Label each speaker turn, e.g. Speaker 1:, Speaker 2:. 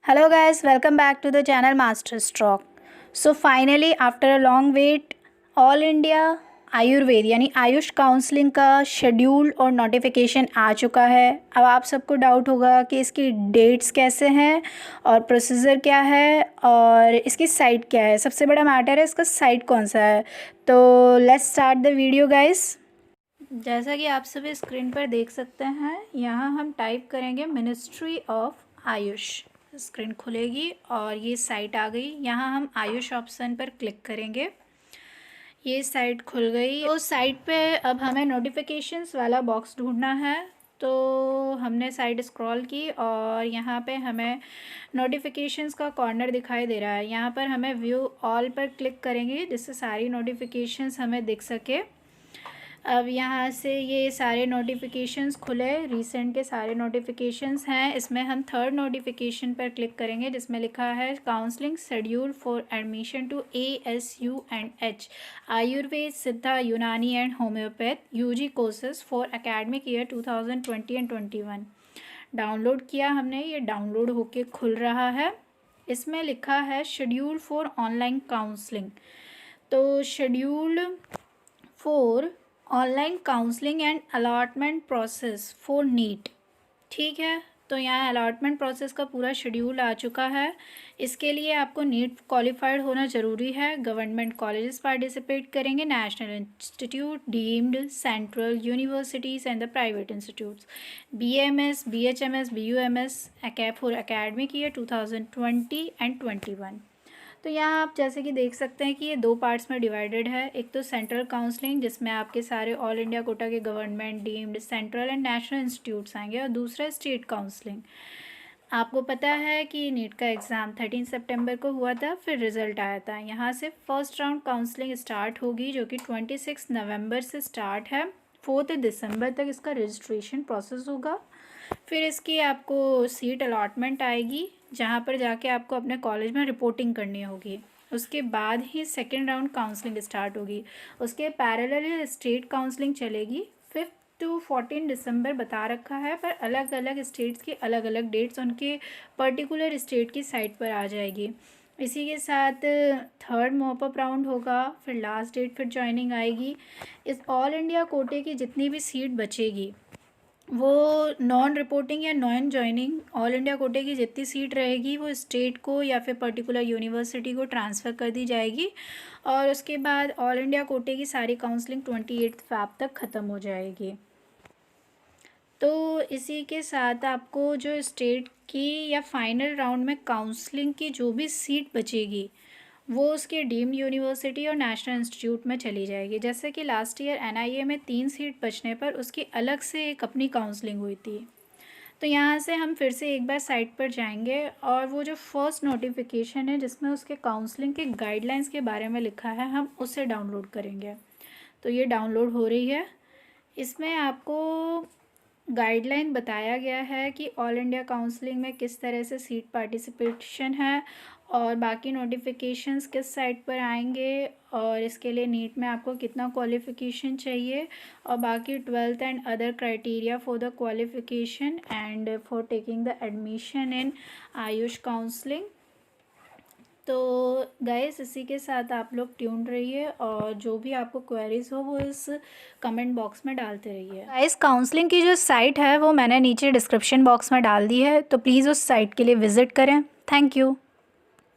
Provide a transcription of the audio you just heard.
Speaker 1: Hello guys, welcome back to the channel Master Stroke. So finally after a long wait, all India Ayurveda यानी Ayush counselling का schedule और notification आ चुका है। अब आप सबको डाउट होगा कि इसकी डेट्स कैसे हैं और प्रोसीजर क्या है और इसकी साइट क्या है। सबसे बड़ा मैटर है इसका साइट कौन सा है। तो let's start the video guys. जैसा कि आप सभी स्क्रीन पर देख सकते हैं, यहाँ हम टाइप करेंगे मिनिस्ट्री ऑफ आयुष, स्क्रीन खुलेगी और ये साइट आ गई। यहाँ हम आयुष ऑप्शन पर क्लिक करेंगे, ये साइट खुल गई। तो साइट पे अब हमें नोटिफिकेशंस वाला बॉक्स ढूंढना है। तो हमने साइट स्क्रॉल की और यहाँ पे हमें नोटिफिकेशंस का कॉर्नर दिखाई दे रहा है। यहाँ पर हमें व्यू ऑल पर क्लिक करेंगे जिससे सारी नोटिफिकेशंस हमें दिख सके। अब यहाँ से ये सारे नोटिफिकेशंस खुले, रीसेंट के सारे नोटिफिकेशंस हैं। इसमें हम थर्ड नोटिफिकेशन पर क्लिक करेंगे जिसमें लिखा है counselling schedule for admission to ASU&H Ayurveda, Siddha, Unani and homeopath UG courses for academic year 2020 and 21। Download किया हमने, ये डाउनलोड होके खुल रहा है। इसमें लिखा है शेड्यूल फॉर ऑनलाइन काउंसलिंग। तो schedule for online counselling and allotment process for NEET, ठीक है। तो यहाँ अलॉटमेंट प्रोसेस का पूरा शेड्यूल आ चुका है। इसके लिए आपको नीट क्वालिफाइड होना ज़रूरी है। गवर्नमेंट कॉलेजेस पार्टिसिपेट करेंगे, national institute, deemed central universities and the private institutes, BAMS, BHMS, BUMS for academic year 2020 and 21। तो यहाँ आप जैसे कि देख सकते हैं कि ये दो पार्ट्स में डिवाइडेड है। एक तो सेंट्रल काउंसलिंग जिसमें आपके सारे ऑल इंडिया कोटा के government, deemed, central and national institutes आएंगे, और दूसरा स्टेट काउंसलिंग। आपको पता है कि नीट का एग्ज़ाम 13 सितंबर को हुआ था, फिर रिज़ल्ट आया था। यहाँ से फर्स्ट राउंड काउंसलिंग स्टार्ट होगी जो कि 26 नवंबर से स्टार्ट है। 4 दिसंबर तक इसका रजिस्ट्रेशन प्रोसेस होगा। फिर इसकी आपको सीट अलॉटमेंट आएगी जहाँ पर जाके आपको अपने कॉलेज में रिपोर्टिंग करनी होगी। उसके बाद ही सेकेंड राउंड काउंसलिंग स्टार्ट होगी। उसके पैरेलल स्टेट काउंसलिंग चलेगी। 5 to 14 दिसंबर बता रखा है, पर अलग अलग स्टेट्स की अलग अलग डेट्स उनके पर्टिकुलर स्टेट की साइट पर आ जाएगी। इसी के साथ थर्ड मॉप अप राउंड होगा, फिर लास्ट डेट, फिर ज्वाइनिंग आएगी। इस ऑल इंडिया कोटे की जितनी भी सीट बचेगी वो नॉन रिपोर्टिंग या नॉन ज्वाइनिंग ऑल इंडिया कोटे की जितनी सीट रहेगी वो स्टेट को या फिर पर्टिकुलर यूनिवर्सिटी को ट्रांसफ़र कर दी जाएगी। और उसके बाद ऑल इंडिया कोटे की सारी काउंसलिंग 28 फ़रवरी तक ख़त्म हो जाएगी। तो इसी के साथ आपको जो स्टेट की या फाइनल राउंड में काउंसलिंग की जो भी सीट बचेगी वो उसके डीम्ड यूनिवर्सिटी और नेशनल इंस्टीट्यूट में चली जाएगी। जैसे कि लास्ट ईयर NIA में 3 सीट बचने पर उसकी अलग से एक अपनी काउंसलिंग हुई थी। तो यहाँ से हम फिर से एक बार साइट पर जाएंगे और वो जो फर्स्ट नोटिफिकेशन है जिसमें उसके काउंसलिंग के गाइडलाइंस के बारे में लिखा है, हम उसे डाउनलोड करेंगे। तो ये डाउनलोड हो रही है। इसमें आपको गाइडलाइन बताया गया है कि ऑल इंडिया काउंसलिंग में किस तरह से सीट पार्टिसिपेशन है और बाकी नोटिफिकेशंस किस साइट पर आएंगे, और इसके लिए नीट में आपको कितना क्वालिफ़िकेशन चाहिए, और बाकी 12th and other criteria for the qualification and for taking the admission in Ayush counselling. तो गाइस इसी के साथ आप लोग ट्यून्ड रहिए और जो भी आपको क्वेरीज हो वो इस कमेंट बॉक्स में डालते रहिए। गाइस काउंसलिंग की जो साइट है वो मैंने नीचे डिस्क्रिप्शन बॉक्स में डाल दी है, तो प्लीज़ उस साइट के लिए विज़िट करें। Thank you.